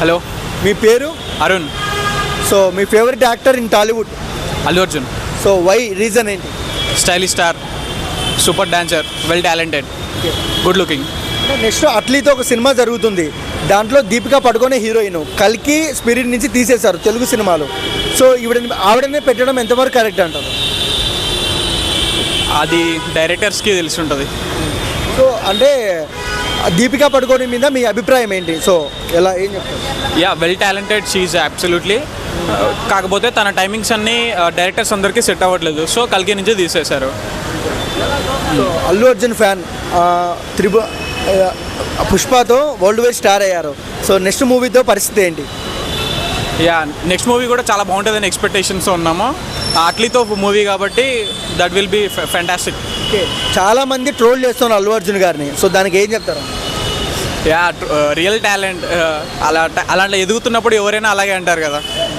Hello, మీ పేరు? Arun. So మీ favourite actor in Tollywood? Allu Arjun. So why, reason ఏంటి? Stylish star, super dancer, well talented, good looking. Next అట్లీతో ఒక సినిమా జరుగుతుంది, దాంట్లో దీపికా పడుకోనే హీరోయిన్. కల్కి స్పిరిట్ నుంచి తీసేశారు తెలుగు సినిమాలో. సో ఆవిడనే పెట్టడం ఎంతవరకు కరెక్ట్ అంటారు? అది డైరెక్టర్స్కి తెలిసి ఉంటుంది. సో అంటే దీపికా పడుకోని మీద మీ అభిప్రాయం ఏంటి? సో ఏం చెప్తారు? Yeah, well talented, she absolutely. కాకపోతే తన టైమింగ్స్ అన్నీ డైరెక్టర్స్ అందరికీ సెట్ అవ్వట్లేదు, సో కల్కి నుంచి తీసేశారు. అల్లు అర్జున్ ఫ్యాన్, పుష్పతో వరల్డ్ వైడ్ స్టార్ అయ్యారు. సో నెక్స్ట్ మూవీతో పరిస్థితి ఏంటి? యా, నెక్స్ట్ మూవీ కూడా చాలా బాగుంటుందని ఎక్స్పెక్టేషన్స్ ఉన్నాము. అట్లీతో మూవీ కాబట్టి that will be fantastic. Okay, చాలామంది ట్రోల్ చేస్తున్నారు అల్లు అర్జున్ గారిని, సో దానికి ఏం చెప్తారు? Yeah, real talent. అలాంటి ఎదుగుతున్నప్పుడు ఎవరైనా అలాగే అంటారు కదా.